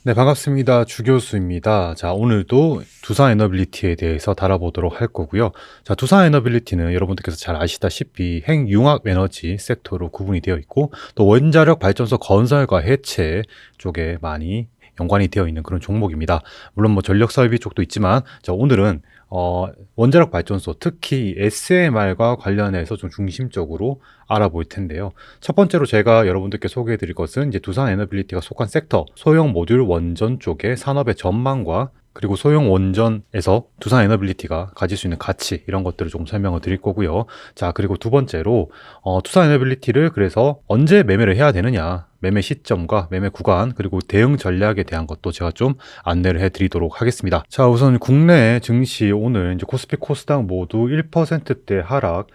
네, 반갑습니다. 주 교수입니다. 자, 오늘도 두산 에너빌리티에 대해서 다뤄보도록 할 거고요. 자, 두산 에너빌리티는 여러분들께서 잘 아시다시피 핵융합 에너지 섹터로 구분이 되어 있고, 또 원자력 발전소 건설과 해체 쪽에 많이 연관이 되어 있는 그런 종목입니다. 물론 뭐 전력 설비 쪽도 있지만, 자, 오늘은 원자력 발전소, 특히 SMR과 관련해서 좀 중심적으로 알아볼 텐데요. 첫 번째로 제가 여러분들께 소개해 드릴 것은 이제 두산 에너빌리티가 속한 섹터, 소형 모듈 원전 쪽의 산업의 전망과 그리고 소형 원전에서 두산 에너빌리티가 가질 수 있는 가치, 이런 것들을 좀 설명을 드릴 거고요. 자, 그리고 두 번째로 두산 에너빌리티를 그래서 언제 매매를 해야 되느냐, 매매 시점과 매매 구간, 그리고 대응 전략에 대한 것도 제가 좀 안내를 해드리도록 하겠습니다. 자, 우선 국내 증시 오늘 이제 코스피 코스닥 모두 1%대 하락,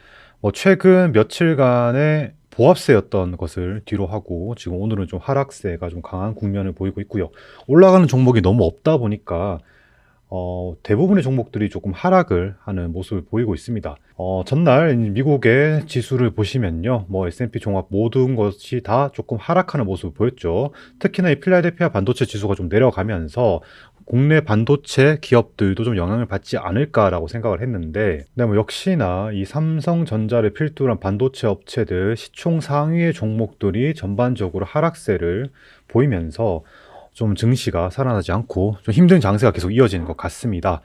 최근 며칠간의 보합세였던 것을 뒤로 하고 지금 오늘은 좀 하락세가 좀 강한 국면을 보이고 있고요. 올라가는 종목이 너무 없다 보니까 대부분의 종목들이 조금 하락을 하는 모습을 보이고 있습니다. 전날 미국의 지수를 보시면요, S&P 종합 모든 것이 다 조금 하락하는 모습을 보였죠. 특히나 이 필라델피아 반도체 지수가 좀 내려가면서 국내 반도체 기업들도 좀 영향을 받지 않을까라고 생각을 했는데, 역시나 이 삼성전자를 필두로 한 반도체 업체들 시총 상위의 종목들이 전반적으로 하락세를 보이면서 좀 증시가 살아나지 않고 좀 힘든 장세가 계속 이어지는 것 같습니다.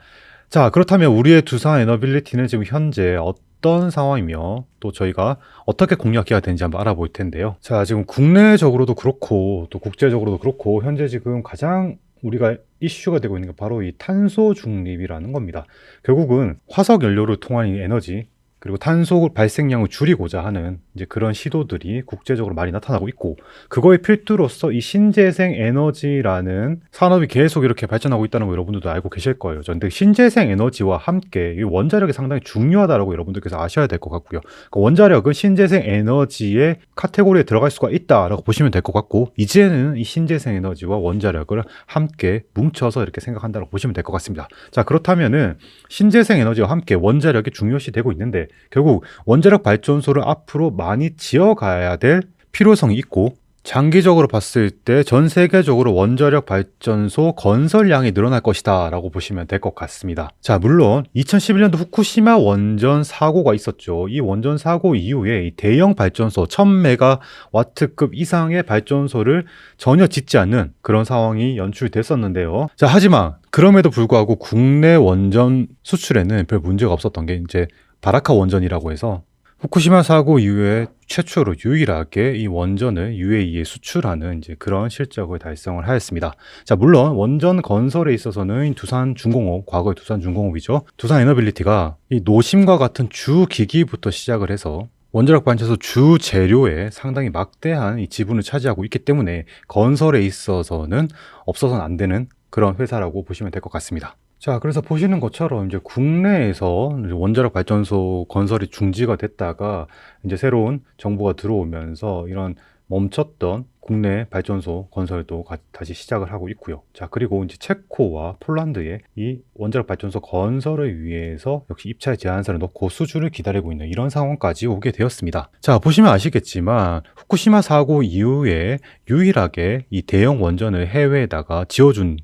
자, 그렇다면 우리의 두산 에너빌리티는 지금 현재 어떤 상황이며 또 저희가 어떻게 공략해야 되는지 한번 알아볼 텐데요. 자, 지금 국내적으로도 그렇고 또 국제적으로도 그렇고 현재 지금 가장 우리가 이슈가 되고 있는 게 바로 이 탄소 중립이라는 겁니다. 결국은 화석 연료를 통한 이 에너지, 그리고 탄소 발생량을 줄이고자 하는 이제 그런 시도들이 국제적으로 많이 나타나고 있고, 그거의 필두로서 이 신재생 에너지라는 산업이 계속 이렇게 발전하고 있다는 거 여러분들도 알고 계실 거예요. 근데 신재생 에너지와 함께 이 원자력이 상당히 중요하다고 여러분들께서 아셔야 될 것 같고요. 그러니까 원자력은 신재생 에너지의 카테고리에 들어갈 수가 있다라고 보시면 될 것 같고, 이제는 이 신재생 에너지와 원자력을 함께 뭉쳐서 이렇게 생각한다고 보시면 될 것 같습니다. 자, 그렇다면은 신재생 에너지와 함께 원자력이 중요시 되고 있는데, 결국 원자력 발전소를 앞으로 많이 지어가야 될 필요성이 있고, 장기적으로 봤을 때 전 세계적으로 원자력 발전소 건설량이 늘어날 것이다 라고 보시면 될 것 같습니다. 자, 물론 2011년도 후쿠시마 원전 사고가 있었죠. 이 원전 사고 이후에 이 대형 발전소 1000메가와트급 이상의 발전소를 전혀 짓지 않는 그런 상황이 연출됐었는데요. 자, 하지만 그럼에도 불구하고 국내 원전 수출에는 별 문제가 없었던 게 이제 바라카 원전이라고 해서 후쿠시마 사고 이후에 최초로 유일하게 이 원전을 UAE에 수출하는 이제 그런 실적을 달성을 하였습니다. 자, 물론 원전 건설에 있어서는 두산중공업, 과거의 두산중공업이죠. 두산에너빌리티가 이 노심과 같은 주 기기부터 시작을 해서 원자력 발전소 주 재료에 상당히 막대한 이 지분을 차지하고 있기 때문에 건설에 있어서는 없어서는 안 되는 그런 회사라고 보시면 될 것 같습니다. 자, 그래서 보시는 것처럼 이제 국내에서 이제 원자력 발전소 건설이 중지가 됐다가 이제 새로운 정부가 들어오면서 이런 멈췄던 국내 발전소 건설도 다시 시작을 하고 있고요. 자, 그리고 이제 체코와 폴란드에 이 원자력 발전소 건설을 위해서 역시 입찰 제안서를 넣고 수주를 기다리고 있는 이런 상황까지 오게 되었습니다. 자, 보시면 아시겠지만 후쿠시마 사고 이후에 유일하게 이 대형 원전을 해외에다가 지어준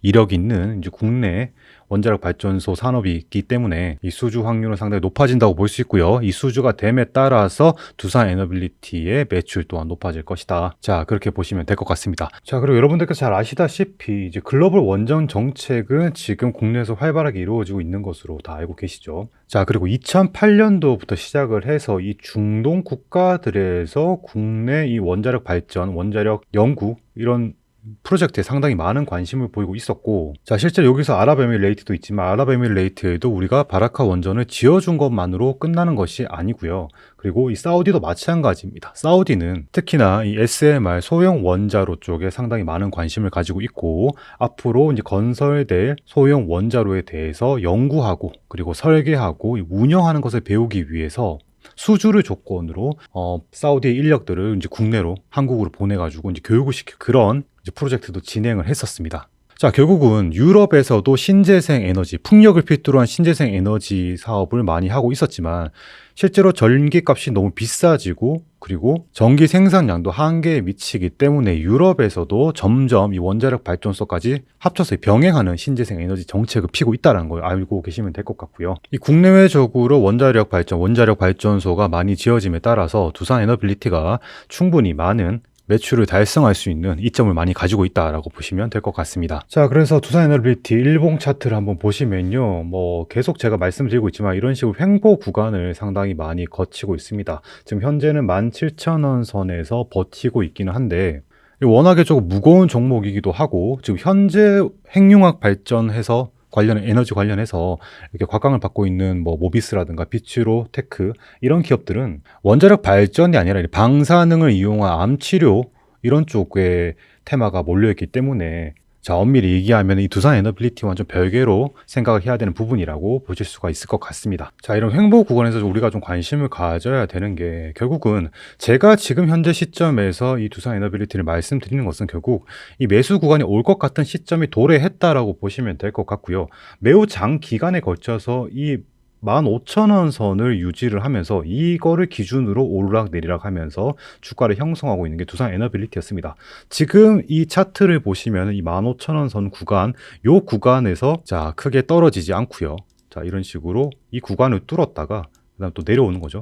이력 있는 이제 국내 원자력 발전소 산업이 있기 때문에 이 수주 확률은 상당히 높아진다고 볼 수 있고요. 이 수주가 됨에 따라서 두산 에너빌리티의 매출 또한 높아질 것이다. 자, 그렇게 보시면 될 것 같습니다. 자, 그리고 여러분들께서 잘 아시다시피 이제 글로벌 원전 정책은 지금 국내에서 활발하게 이루어지고 있는 것으로 다 알고 계시죠. 자, 그리고 2008년도부터 시작을 해서 이 중동 국가들에서 국내 이 원자력 발전, 원자력 연구 이런 프로젝트에 상당히 많은 관심을 보이고 있었고, 자, 실제 여기서 아랍에미레이트도 있지만 아랍에미레이트에도 우리가 바라카 원전을 지어준 것만으로 끝나는 것이 아니고요. 그리고 이 사우디도 마찬가지입니다. 사우디는 특히나 이 SMR 소형 원자로 쪽에 상당히 많은 관심을 가지고 있고, 앞으로 이제 건설될 소형 원자로에 대해서 연구하고 그리고 설계하고 운영하는 것을 배우기 위해서 수주를 조건으로 사우디의 인력들을 이제 국내로 한국으로 보내가지고 이제 교육을 시키는 그런 이제 프로젝트도 진행을 했었습니다. 자, 결국은 유럽에서도 신재생 에너지, 풍력을 필두로 한 신재생 에너지 사업을 많이 하고 있었지만 실제로 전기값이 너무 비싸지고 그리고 전기 생산량도 한계에 미치기 때문에 유럽에서도 점점 이 원자력 발전소까지 합쳐서 병행하는 신재생 에너지 정책을 피고 있다는 걸 알고 계시면 될 것 같고요. 이 국내외적으로 원자력 발전소가 많이 지어짐에 따라서 두산 에너빌리티가 충분히 많은 매출을 달성할 수 있는 이점을 많이 가지고 있다라고 보시면 될 것 같습니다. 자, 그래서 두산 에너빌리티 일봉 차트를 한번 보시면요. 계속 제가 말씀드리고 있지만 이런 식으로 횡보 구간을 상당히 많이 거치고 있습니다. 지금 현재는 17,000원 선에서 버티고 있기는 한데 워낙에 조금 무거운 종목이기도 하고 지금 현재 핵융합 발전해서 에너지 관련해서 이렇게 곽강을 받고 있는 모비스라든가 비추로 테크 이런 기업들은 원자력 발전이 아니라 방사능을 이용한 암 치료 이런 쪽에 테마가 몰려있기 때문에 자, 엄밀히 얘기하면 이 두산 에너빌리티와 좀 별개로 생각을 해야 되는 부분이라고 보실 수가 있을 것 같습니다. 자, 이런 횡보 구간에서 우리가 좀 관심을 가져야 되는 게 결국은 제가 지금 현재 시점에서 이 두산 에너빌리티를 말씀드리는 것은 결국 이 매수 구간이 올 것 같은 시점이 도래했다라고 보시면 될 것 같고요. 매우 장기간에 걸쳐서 이 15,000원 선을 유지를 하면서 이거를 기준으로 오르락내리락 하면서 주가를 형성하고 있는 게 두산 에너빌리티였습니다. 지금 이 차트를 보시면 이 15,000원 선 구간, 요 구간에서 자, 크게 떨어지지 않고요. 자, 이런 식으로 이 구간을 뚫었다가 그다음 또 내려오는 거죠.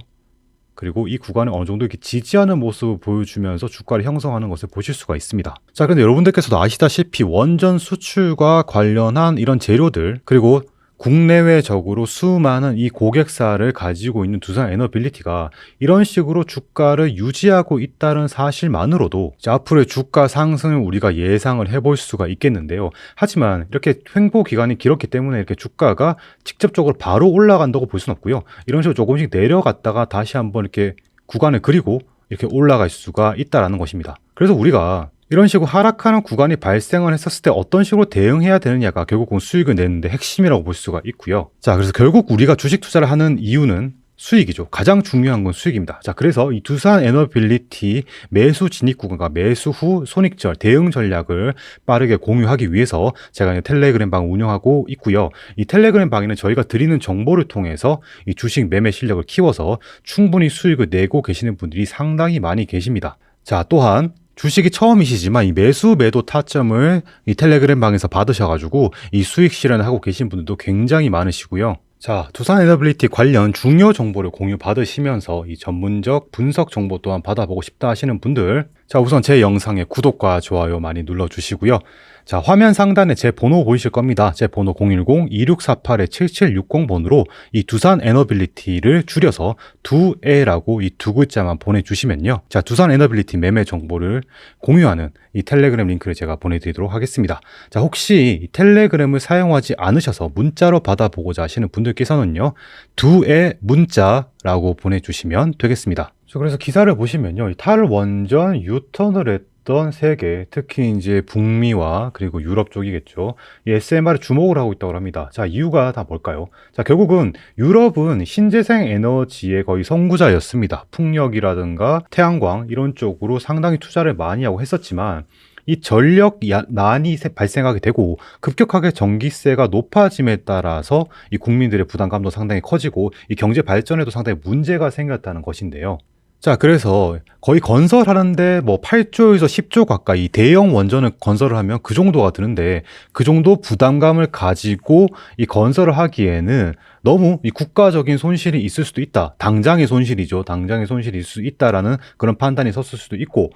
그리고 이 구간을 어느 정도 이렇게 지지하는 모습을 보여주면서 주가를 형성하는 것을 보실 수가 있습니다. 자, 근데 여러분들께서도 아시다시피 원전 수출과 관련한 이런 재료들 그리고 국내외적으로 수많은 이 고객사를 가지고 있는 두산 에너빌리티가 이런 식으로 주가를 유지하고 있다는 사실만으로도 앞으로의 주가 상승을 우리가 예상을 해볼 수가 있겠는데요. 하지만 이렇게 횡보 기간이 길었기 때문에 이렇게 주가가 직접적으로 바로 올라간다고 볼 수는 없고요. 이런 식으로 조금씩 내려갔다가 다시 한번 이렇게 구간을 그리고 이렇게 올라갈 수가 있다는 것입니다. 그래서 우리가 이런 식으로 하락하는 구간이 발생을 했었을 때 어떤 식으로 대응해야 되느냐가 결국은 수익을 내는데 핵심이라고 볼 수가 있고요. 자, 그래서 결국 우리가 주식 투자를 하는 이유는 수익이죠. 가장 중요한 건 수익입니다. 자, 그래서 이 두산 에너빌리티 매수 진입 구간과 매수 후 손익절 대응 전략을 빠르게 공유하기 위해서 제가 텔레그램 방 운영하고 있고요. 이 텔레그램 방에는 저희가 드리는 정보를 통해서 이 주식 매매 실력을 키워서 충분히 수익을 내고 계시는 분들이 상당히 많이 계십니다. 자, 또한 주식이 처음이시지만 이 매수 매도 타점을 이 텔레그램 방에서 받으셔가지고 이 수익 실현을 하고 계신 분들도 굉장히 많으시고요. 자, 두산 에너빌리티 관련 중요 정보를 공유 받으시면서 이 전문적 분석 정보 또한 받아보고 싶다 하시는 분들, 자, 우선 제 영상에 구독과 좋아요 많이 눌러주시고요. 자, 화면 상단에 제 번호 보이실 겁니다. 제 번호 010-2648-7760번으로 이 두산 에너빌리티를 줄여서 두에라고 이 두 글자만 보내주시면요. 자, 두산 에너빌리티 매매 정보를 공유하는 이 텔레그램 링크를 제가 보내드리도록 하겠습니다. 자, 혹시 이 텔레그램을 사용하지 않으셔서 문자로 받아보고자 하시는 분들께서는요, 두에 문자라고 보내주시면 되겠습니다. 그래서 기사를 보시면요, 이 탈원전 유턴을 했던 세계, 특히 이제 북미와 그리고 유럽 쪽이겠죠. 이 SMR에 주목을 하고 있다고 합니다. 자, 이유가 다 뭘까요? 자, 결국은 유럽은 신재생 에너지의 거의 선구자였습니다. 풍력이라든가 태양광 이런 쪽으로 상당히 투자를 많이 하고 했었지만 이 전력 난이 발생하게 되고 급격하게 전기세가 높아짐에 따라서 이 국민들의 부담감도 상당히 커지고 이 경제 발전에도 상당히 문제가 생겼다는 것인데요. 자, 그래서 거의 건설하는데 8조에서 10조 가까이 대형 원전을 건설을 하면 그 정도가 드는데 그 정도 부담감을 가지고 이 건설을 하기에는 너무 이 국가적인 손실이 있을 수도 있다. 당장의 손실이죠. 당장의 손실이 있을 수 있다라는 그런 판단이 섰을 수도 있고.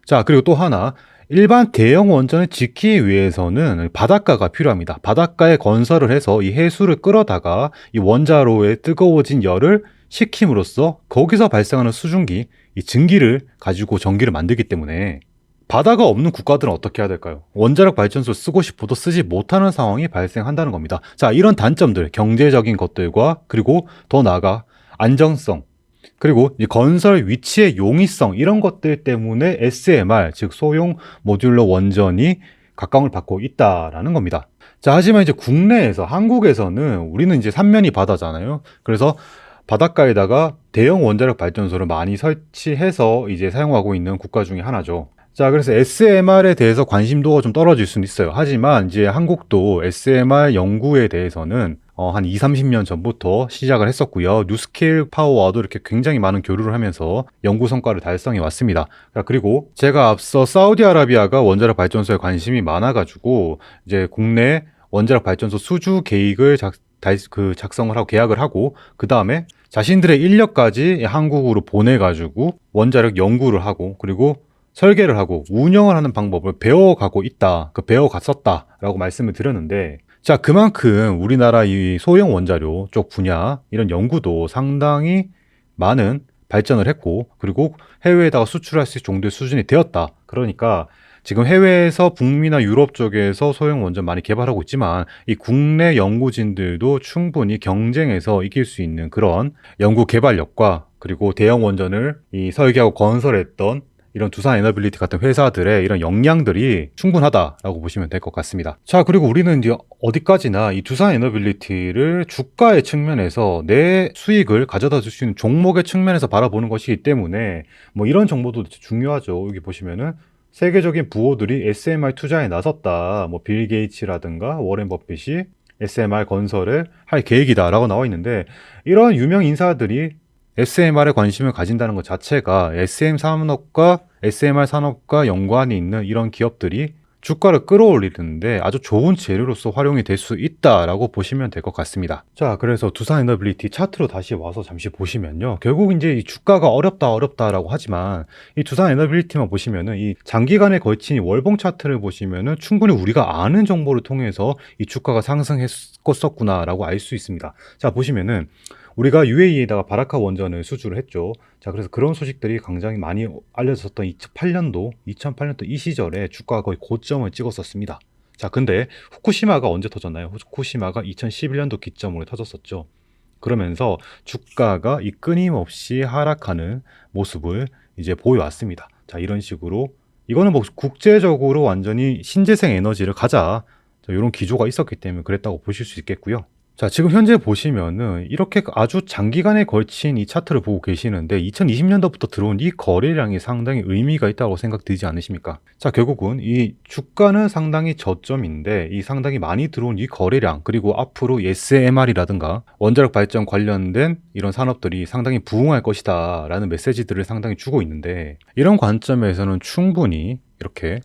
자, 그리고 또 하나. 일반 대형 원전을 짓기 위해서는 바닷가가 필요합니다. 바닷가에 건설을 해서 이 해수를 끌어다가 이 원자로에 뜨거워진 열을 식힘으로써 거기서 발생하는 수증기, 이 증기를 가지고 전기를 만들기 때문에 바다가 없는 국가들은 어떻게 해야 될까요? 원자력 발전소를 쓰고 싶어도 쓰지 못하는 상황이 발생한다는 겁니다. 자, 이런 단점들, 경제적인 것들과 그리고 더 나아가 안정성, 그리고 이 건설 위치의 용이성 이런 것들 때문에 SMR, 즉 소형 모듈러 원전이 각광을 받고 있다라는 겁니다. 자, 하지만 이제 국내에서 한국에서는 우리는 이제 삼면이 바다잖아요. 그래서 바닷가에다가 대형 원자력 발전소를 많이 설치해서 이제 사용하고 있는 국가 중에 하나죠. 자, 그래서 SMR에 대해서 관심도가 좀 떨어질 수는 있어요. 하지만 이제 한국도 SMR 연구에 대해서는 한 2, 30년 전부터 시작을 했었고요. 뉴스케일 파워와도 이렇게 굉장히 많은 교류를 하면서 연구 성과를 달성해 왔습니다. 그리고 제가 앞서 사우디아라비아가 원자력 발전소에 관심이 많아가지고 이제 국내 원자력 발전소 수주 계획을 작성을 하고 계약을 하고 그 다음에 자신들의 인력까지 한국으로 보내가지고 원자력 연구를 하고 그리고 설계를 하고 운영을 하는 방법을 배워가고 있다. 배워갔었다라고 말씀을 드렸는데, 자, 그만큼 우리나라 이 소형 원자료 쪽 분야 이런 연구도 상당히 많은 발전을 했고, 그리고 해외에다가 수출할 수 있을 정도의 수준이 되었다. 그러니까 지금 해외에서 북미나 유럽 쪽에서 소형 원전 많이 개발하고 있지만 이 국내 연구진들도 충분히 경쟁에서 이길 수 있는 그런 연구 개발력과 그리고 대형 원전을 이 설계하고 건설했던 이런 두산 에너빌리티 같은 회사들의 이런 역량들이 충분하다라고 보시면 될 것 같습니다. 자, 그리고 우리는 이제 어디까지나 이 두산 에너빌리티를 주가의 측면에서 내 수익을 가져다 줄 수 있는 종목의 측면에서 바라보는 것이기 때문에 뭐 이런 정보도 중요하죠. 여기 보시면은 세계적인 부호들이 SMR 투자에 나섰다. 뭐 빌 게이츠라든가 워렌 버핏이 SMR 건설을 할 계획이다라고 나와 있는데, 이런 유명 인사들이 SMR에 관심을 가진다는 것 자체가 SM 산업과 SMR 산업과 연관이 있는 이런 기업들이 주가를 끌어올리는데 아주 좋은 재료로서 활용이 될 수 있다라고 보시면 될 것 같습니다. 자, 그래서 두산 에너빌리티 차트로 다시 와서 잠시 보시면요. 결국 이제 이 주가가 어렵다라고 하지만 이 두산 에너빌리티만 보시면은 이 장기간에 걸친 이 월봉 차트를 보시면은 충분히 우리가 아는 정보를 통해서 이 주가가 상승했었구나라고 알 수 있습니다. 자, 보시면은 우리가 UAE에다가 바라카 원전을 수주를 했죠. 자, 그래서 그런 소식들이 굉장히 많이 알려졌던 2008년도 이 시절에 주가가 거의 고점을 찍었었습니다. 자, 근데 후쿠시마가 언제 터졌나요? 후쿠시마가 2011년도 기점으로 터졌었죠. 그러면서 주가가 이 끊임없이 하락하는 모습을 이제 보여왔습니다. 자, 이런 식으로 이거는 뭐 국제적으로 완전히 신재생 에너지를 가자, 자, 이런 기조가 있었기 때문에 그랬다고 보실 수 있겠고요. 자, 지금 현재 보시면은 이렇게 아주 장기간에 걸친 이 차트를 보고 계시는데 2020년도부터 들어온 이 거래량이 상당히 의미가 있다고 생각되지 않으십니까? 자, 결국은 이 주가는 상당히 저점인데 이 상당히 많이 들어온 이 거래량, 그리고 앞으로 SMR이라든가 원자력 발전 관련된 이런 산업들이 상당히 부흥할 것이다 라는 메시지들을 상당히 주고 있는데, 이런 관점에서는 충분히 이렇게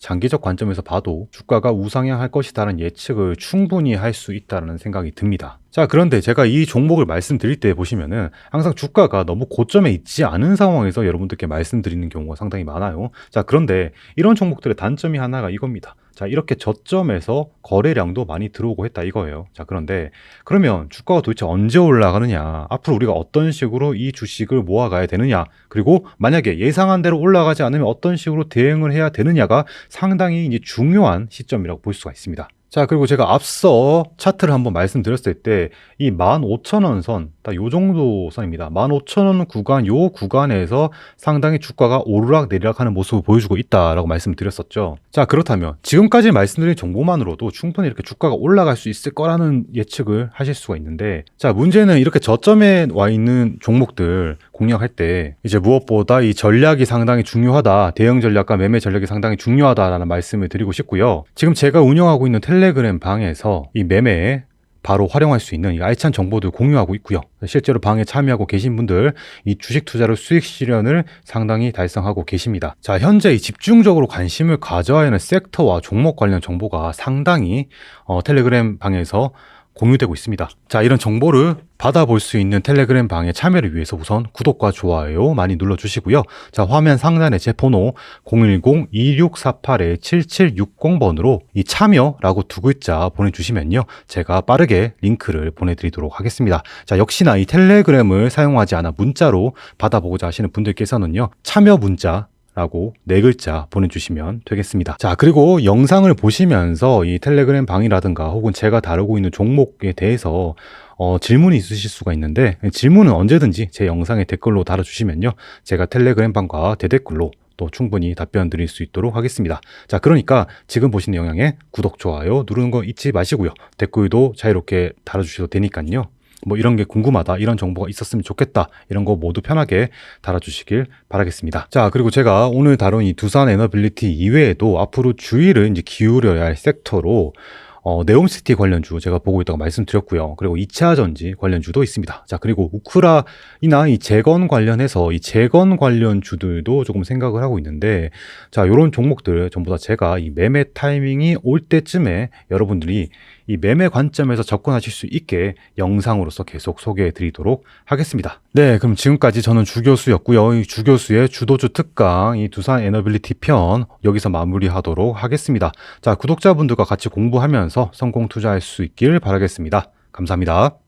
장기적 관점에서 봐도 주가가 우상향할 것이다라는 예측을 충분히 할 수 있다는 생각이 듭니다. 자, 그런데 제가 이 종목을 말씀드릴 때 보시면은 항상 주가가 너무 고점에 있지 않은 상황에서 여러분들께 말씀드리는 경우가 상당히 많아요. 자, 그런데 이런 종목들의 단점이 하나가 이겁니다. 자, 이렇게 저점에서 거래량도 많이 들어오고 했다 이거예요. 자, 그런데 그러면 주가가 도대체 언제 올라가느냐, 앞으로 우리가 어떤 식으로 이 주식을 모아가야 되느냐, 그리고 만약에 예상한 대로 올라가지 않으면 어떤 식으로 대응을 해야 되느냐가 상당히 이제 중요한 시점이라고 볼 수가 있습니다. 자, 그리고 제가 앞서 차트를 한번 말씀드렸을 때 이 15,000원 선, 딱 요 정도 선입니다. 15,000원 구간, 요 구간에서 상당히 주가가 오르락 내리락 하는 모습을 보여주고 있다라고 말씀드렸었죠. 자, 그렇다면 지금까지 말씀드린 정보만으로도 충분히 이렇게 주가가 올라갈 수 있을 거라는 예측을 하실 수가 있는데, 자, 문제는 이렇게 저점에 와 있는 종목들 공략할 때 이제 무엇보다 이 전략이 상당히 중요하다, 대응 전략과 매매 전략이 상당히 중요하다라는 말씀을 드리고 싶고요. 지금 제가 운영하고 있는 텔레그램 방에서 이 매매에 바로 활용할 수 있는 이 알찬 정보들 공유하고 있고요. 실제로 방에 참여하고 계신 분들 이 주식 투자로 수익 실현을 상당히 달성하고 계십니다. 자, 현재 이 집중적으로 관심을 가져야 하는 섹터와 종목 관련 정보가 상당히 텔레그램 방에서 공유되고 있습니다. 자, 이런 정보를 받아볼 수 있는 텔레그램 방에 참여를 위해서 우선 구독과 좋아요 많이 눌러주시고요. 자, 화면 상단에 제 번호 010-2648-7760번으로 이 참여라고 두 글자 보내주시면요, 제가 빠르게 링크를 보내드리도록 하겠습니다. 자, 역시나 이 텔레그램을 사용하지 않아 문자로 받아보고자 하시는 분들께서는요, 참여 문자 라고 네 글자 보내주시면 되겠습니다. 자, 그리고 영상을 보시면서 이 텔레그램 방이라든가 혹은 제가 다루고 있는 종목에 대해서 질문이 있으실 수가 있는데, 질문은 언제든지 제 영상에 댓글로 달아주시면요, 제가 텔레그램 방과 대댓글로 또 충분히 답변 드릴 수 있도록 하겠습니다. 자, 그러니까 지금 보시는 영상에 구독, 좋아요 누르는 거 잊지 마시고요. 댓글도 자유롭게 달아주셔도 되니까요. 뭐 이런 게 궁금하다, 이런 정보가 있었으면 좋겠다, 이런 거 모두 편하게 달아주시길 바라겠습니다. 자, 그리고 제가 오늘 다룬 이 두산 에너빌리티 이외에도 앞으로 주의를 이제 기울여야 할 섹터로 네옴시티 관련주 제가 보고 있다고 말씀드렸고요. 그리고 2차 전지 관련주도 있습니다. 자, 그리고 우크라이나 이 재건 관련해서 이 재건 관련주들도 조금 생각을 하고 있는데, 자, 요런 종목들 전부 다 제가 이 매매 타이밍이 올 때쯤에 여러분들이 이 매매 관점에서 접근하실 수 있게 영상으로서 계속 소개해 드리도록 하겠습니다. 네, 그럼 지금까지 저는 주교수였고요. 이 주교수의 주도주 특강, 이 두산 에너빌리티 편 여기서 마무리하도록 하겠습니다. 자, 구독자분들과 같이 공부하면서 성공 투자할 수 있길 바라겠습니다. 감사합니다.